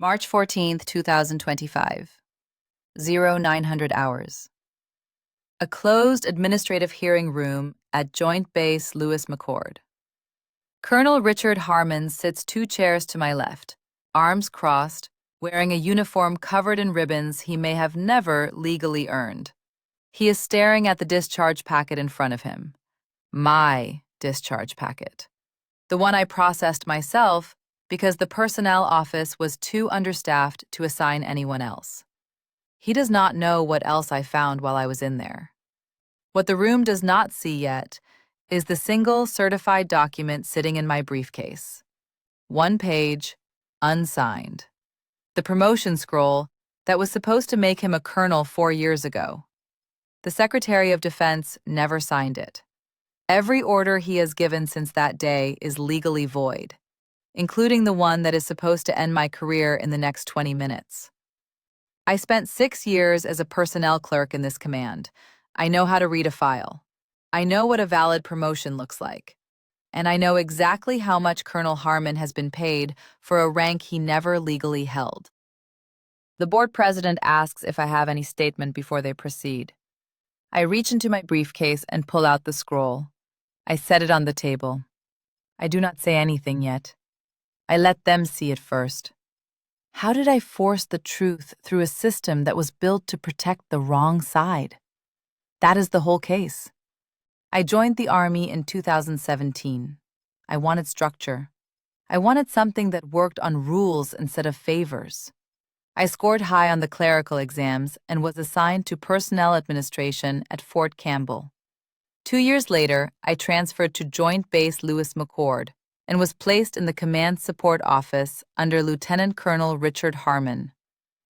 March 14th, 2025, 0900 hours. A closed administrative hearing room at Joint Base Lewis McChord. Colonel Richard Harmon sits 2 chairs to my left, arms crossed, wearing a uniform covered in ribbons he may have never legally earned. He is staring at the discharge packet in front of him. My discharge packet. The one I processed myself because the personnel office was too understaffed to assign anyone else. He does not know what else I found while I was in there. What the room does not see yet is the single certified document sitting in my briefcase. 1 page, unsigned. The promotion scroll that was supposed to make him a colonel 4 years ago. The Secretary of Defense never signed it. Every order he has given since that day is legally void, including the one that is supposed to end my career in the next 20 minutes. I spent 6 years as a personnel clerk in this command. I know how to read a file. I know what a valid promotion looks like. And I know exactly how much Colonel Harmon has been paid for a rank he never legally held. The board president asks if I have any statement before they proceed. I reach into my briefcase and pull out the scroll. I set it on the table. I do not say anything yet. I let them see it first. How did I force the truth through a system that was built to protect the wrong side? That is the whole case. I joined the Army in 2017. I wanted structure. I wanted something that worked on rules instead of favors. I scored high on the clerical exams and was assigned to personnel administration at Fort Campbell. 2 years later, I transferred to Joint Base Lewis McChord and was placed in the Command Support Office under Lieutenant Colonel Richard Harmon.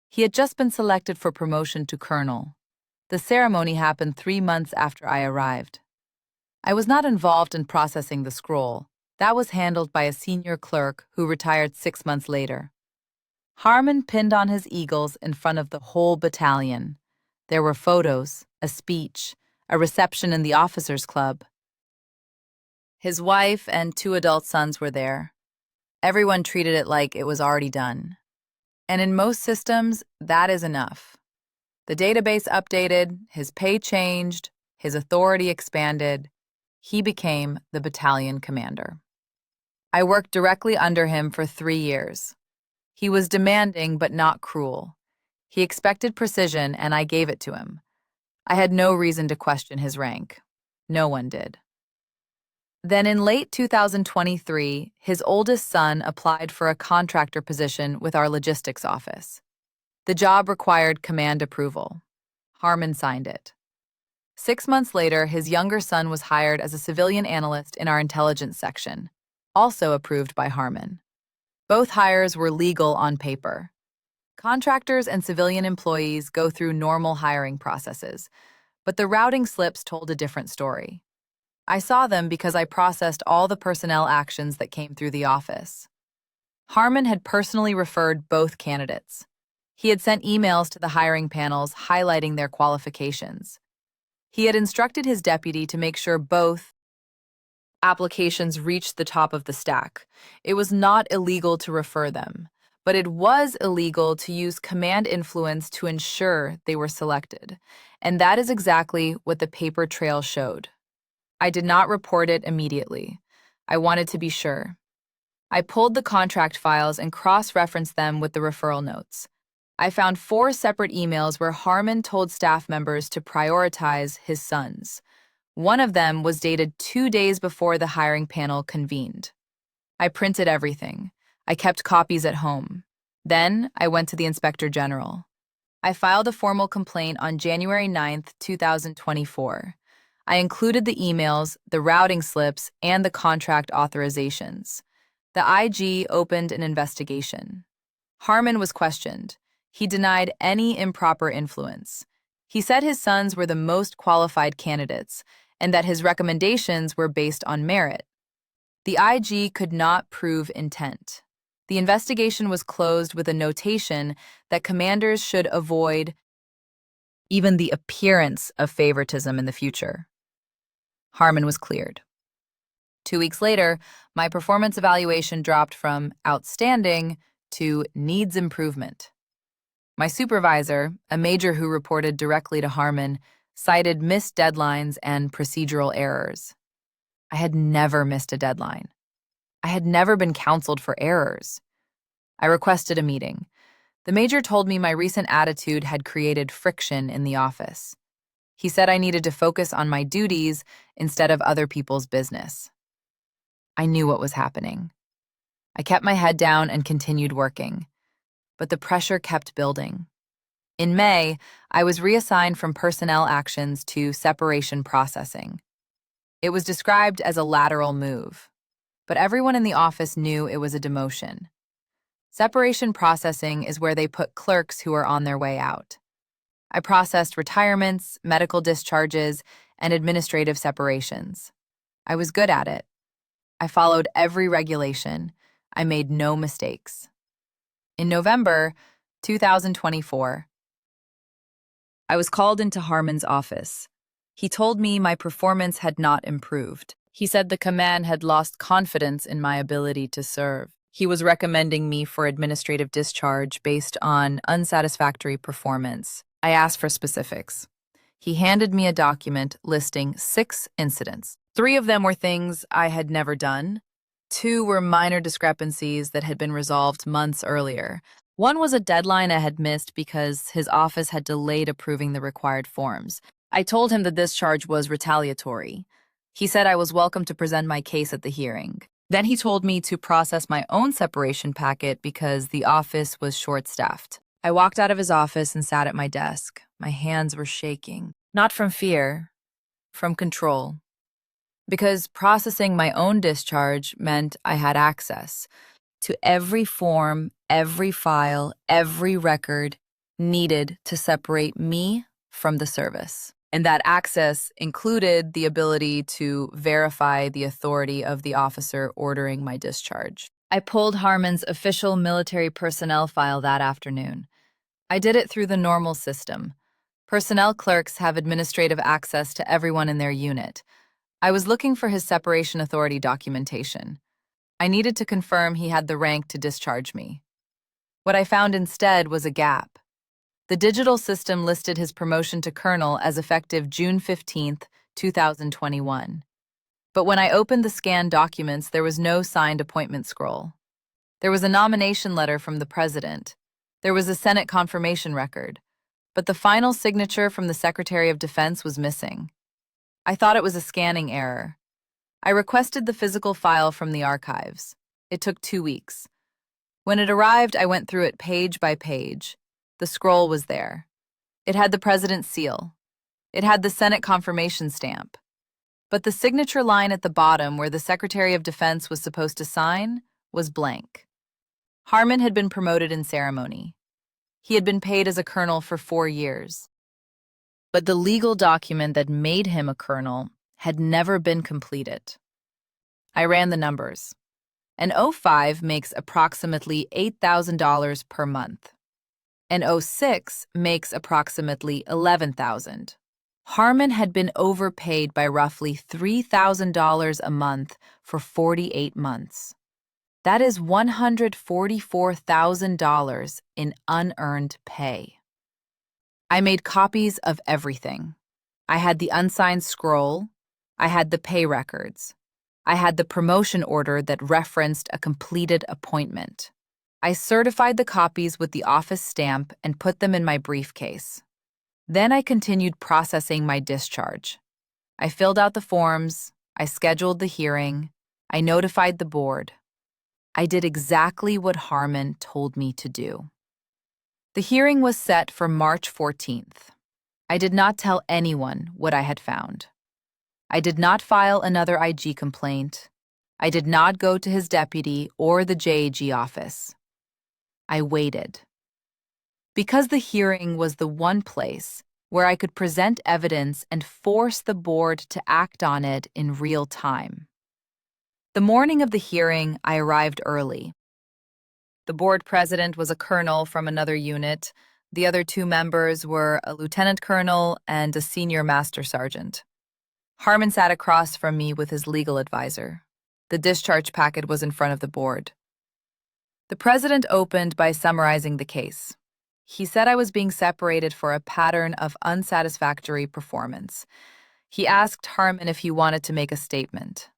He had just been selected for promotion to colonel. The ceremony happened 3 months after I arrived. I was not involved in processing the scroll. That was handled by a senior clerk who retired 6 months later. Harmon pinned on his eagles in front of the whole battalion. There were photos, a speech, a reception in the officers' club. His wife and 2 adult sons were there. Everyone treated it like it was already done. And in most systems, that is enough. The database updated, his pay changed, his authority expanded. He became the battalion commander. I worked directly under him for 3 years. He was demanding but not cruel. He expected precision, and I gave it to him. I had no reason to question his rank. No one did. Then in late 2023, his oldest son applied for a contractor position with our logistics office. The job required command approval. Harmon signed it. 6 months later, his younger son was hired as a civilian analyst in our intelligence section, also approved by Harmon. Both hires were legal on paper. Contractors and civilian employees go through normal hiring processes, but the routing slips told a different story. I saw them because I processed all the personnel actions that came through the office. Harmon had personally referred both candidates. He had sent emails to the hiring panels highlighting their qualifications. He had instructed his deputy to make sure both applications reached the top of the stack. It was not illegal to refer them, but it was illegal to use command influence to ensure they were selected. And that is exactly what the paper trail showed. I did not report it immediately. I wanted to be sure. I pulled the contract files and cross-referenced them with the referral notes. I found 4 separate emails where Harmon told staff members to prioritize his sons. One of them was dated 2 days before the hiring panel convened. I printed everything. I kept copies at home. Then I went to the Inspector General. I filed a formal complaint on January 9th, 2024. I included the emails, the routing slips, and the contract authorizations. The IG opened an investigation. Harmon was questioned. He denied any improper influence. He said his sons were the most qualified candidates and that his recommendations were based on merit. The IG could not prove intent. The investigation was closed with a notation that commanders should avoid even the appearance of favoritism in the future. Harmon was cleared. 2 weeks later, my performance evaluation dropped from outstanding to needs improvement. My supervisor, a major who reported directly to Harmon, cited missed deadlines and procedural errors. I had never missed a deadline. I had never been counseled for errors. I requested a meeting. The major told me my recent attitude had created friction in the office. He said I needed to focus on my duties instead of other people's business. I knew what was happening. I kept my head down and continued working, but the pressure kept building. In May, I was reassigned from personnel actions to separation processing. It was described as a lateral move, but everyone in the office knew it was a demotion. Separation processing is where they put clerks who are on their way out. I processed retirements, medical discharges, and administrative separations. I was good at it. I followed every regulation. I made no mistakes. In November 2024, I was called into Harmon's office. He told me my performance had not improved. He said the command had lost confidence in my ability to serve. He was recommending me for administrative discharge based on unsatisfactory performance. I asked for specifics. He handed me a document listing 6 incidents. 3 of them were things I had never done. 2 were minor discrepancies that had been resolved months earlier. 1 was a deadline I had missed because his office had delayed approving the required forms. I told him the discharge was retaliatory. He said I was welcome to present my case at the hearing. Then he told me to process my own separation packet because the office was short-staffed. I walked out of his office and sat at my desk. My hands were shaking, not from fear, from control. Because processing my own discharge meant I had access to every form, every file, every record needed to separate me from the service. And that access included the ability to verify the authority of the officer ordering my discharge. I pulled Harmon's official military personnel file that afternoon. I did it through the normal system. Personnel clerks have administrative access to everyone in their unit. I was looking for his separation authority documentation. I needed to confirm he had the rank to discharge me. What I found instead was a gap. The digital system listed his promotion to colonel as effective June 15, 2021. But when I opened the scanned documents, there was no signed appointment scroll. There was a nomination letter from the president. There was a Senate confirmation record. But the final signature from the Secretary of Defense was missing. I thought it was a scanning error. I requested the physical file from the archives. It took 2 weeks. When it arrived, I went through it page by page. The scroll was there. It had the president's seal. It had the Senate confirmation stamp. But the signature line at the bottom, where the Secretary of Defense was supposed to sign, was blank. Harmon had been promoted in ceremony. He had been paid as a colonel for 4 years. But the legal document that made him a colonel had never been completed. I ran the numbers. An 05 makes approximately $8,000 per month. An 06 makes approximately $11,000. Harmon had been overpaid by roughly $3,000 a month for 48 months. That is $144,000 in unearned pay. I made copies of everything. I had the unsigned scroll. I had the pay records. I had the promotion order that referenced a completed appointment. I certified the copies with the office stamp and put them in my briefcase. Then I continued processing my discharge. I filled out the forms. I scheduled the hearing. I notified the board. I did exactly what Harmon told me to do. The hearing was set for March 14th. I did not tell anyone what I had found. I did not file another IG complaint. I did not go to his deputy or the JAG office. I waited. Because the hearing was the one place where I could present evidence and force the board to act on it in real time. The morning of the hearing, I arrived early. The board president was a colonel from another unit. The other 2 members were a lieutenant colonel and a senior master sergeant. Harmon sat across from me with his legal advisor. The discharge packet was in front of the board. The president opened by summarizing the case. He said I was being separated for a pattern of unsatisfactory performance. He asked Harmon if he wanted to make a statement.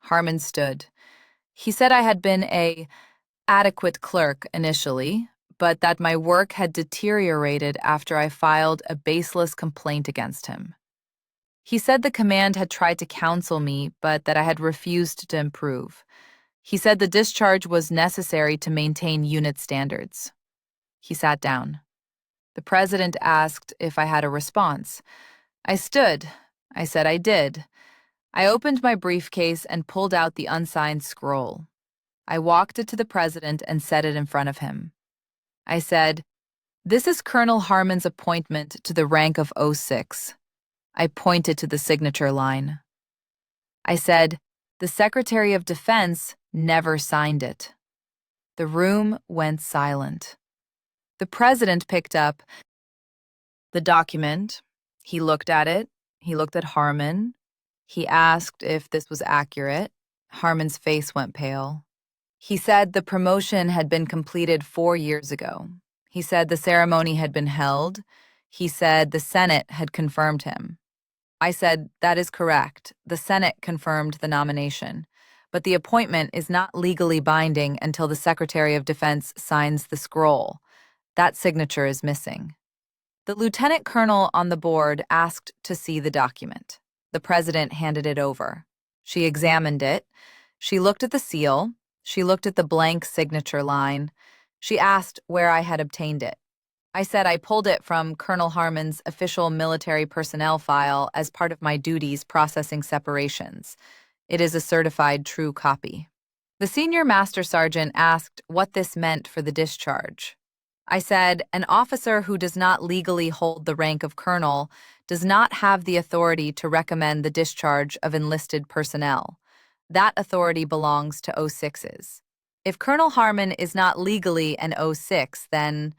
Harmon stood. He said I had been a adequate clerk initially, but that my work had deteriorated after I filed a baseless complaint against him. He said the command had tried to counsel me, but that I had refused to improve. He said the discharge was necessary to maintain unit standards. He sat down. The president asked if I had a response. I stood. I said I did. I opened my briefcase and pulled out the unsigned scroll. I walked it to the president and set it in front of him. I said, "This is Colonel Harmon's appointment to the rank of 06. I pointed to the signature line. I said, "The Secretary of Defense never signed it." The room went silent. The president picked up the document. He looked at it. He looked at Harmon. He asked if this was accurate. Harmon's face went pale. He said the promotion had been completed 4 years ago. He said the ceremony had been held. He said the Senate had confirmed him. I said, "That is correct. The Senate confirmed the nomination, but the appointment is not legally binding until the Secretary of Defense signs the scroll. That signature is missing." The lieutenant colonel on the board asked to see the document. The president handed it over. She examined it. She looked at the seal. She looked at the blank signature line. She asked where I had obtained it. I said I pulled it from Colonel Harmon's official military personnel file as part of my duties processing separations. It is a certified true copy. The senior master sergeant asked what this meant for the discharge. I said, "An officer who does not legally hold the rank of colonel does not have the authority to recommend the discharge of enlisted personnel. That authority belongs to 06s. If Colonel Harmon is not legally an 06, then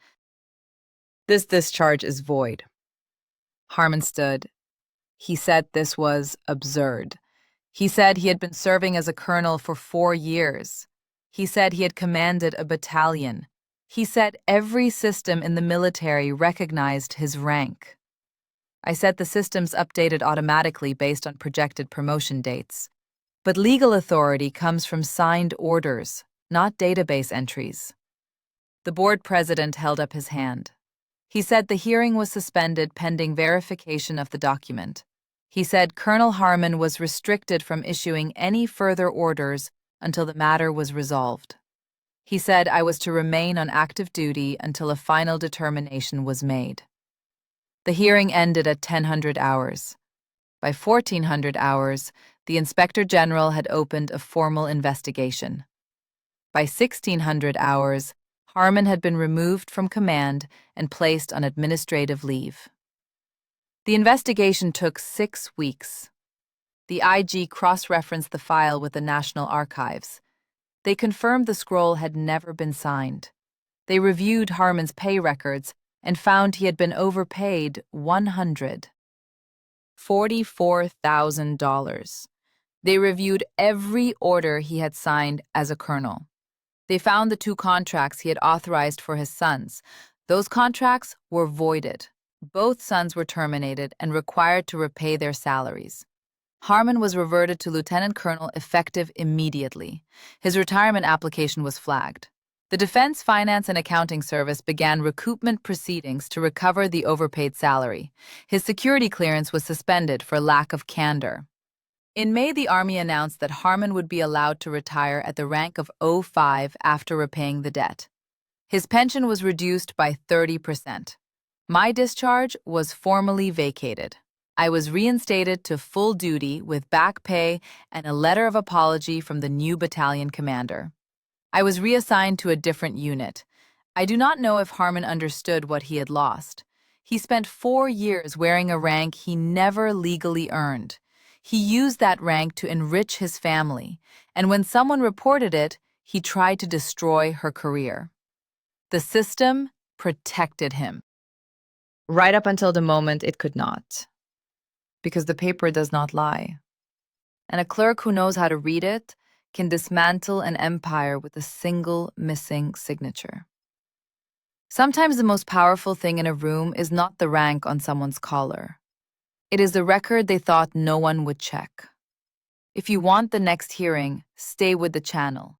this discharge is void." Harmon stood. He said this was absurd. He said he had been serving as a colonel for 4 years. He said he had commanded a battalion. He said every system in the military recognized his rank. I said the systems updated automatically based on projected promotion dates. But legal authority comes from signed orders, not database entries. The board president held up his hand. He said the hearing was suspended pending verification of the document. He said Colonel Harmon was restricted from issuing any further orders until the matter was resolved. He said I was to remain on active duty until a final determination was made. The hearing ended at 1000 hours. By 1400 hours, the Inspector General had opened a formal investigation. By 1600 hours, Harmon had been removed from command and placed on administrative leave. The investigation took 6 weeks. The IG cross-referenced the file with the National Archives. They confirmed the scroll had never been signed. They reviewed Harmon's pay records and found he had been overpaid $144,000. They reviewed every order he had signed as a colonel. They found the 2 contracts he had authorized for his sons. Those contracts were voided. Both sons were terminated and required to repay their salaries. Harmon was reverted to lieutenant colonel effective immediately. His retirement application was flagged. The Defense Finance and Accounting Service began recoupment proceedings to recover the overpaid salary. His security clearance was suspended for lack of candor. In May, the Army announced that Harmon would be allowed to retire at the rank of 05 after repaying the debt. His pension was reduced by 30%. My discharge was formally vacated. I was reinstated to full duty with back pay and a letter of apology from the new battalion commander. I was reassigned to a different unit. I do not know if Harmon understood what he had lost. He spent 4 years wearing a rank he never legally earned. He used that rank to enrich his family, and when someone reported it, he tried to destroy her career. The system protected him. Right up until the moment it could not. Because the paper does not lie. And a clerk who knows how to read it can dismantle an empire with a single missing signature. Sometimes the most powerful thing in a room is not the rank on someone's collar. It is the record they thought no one would check. If you want the next hearing, stay with the channel.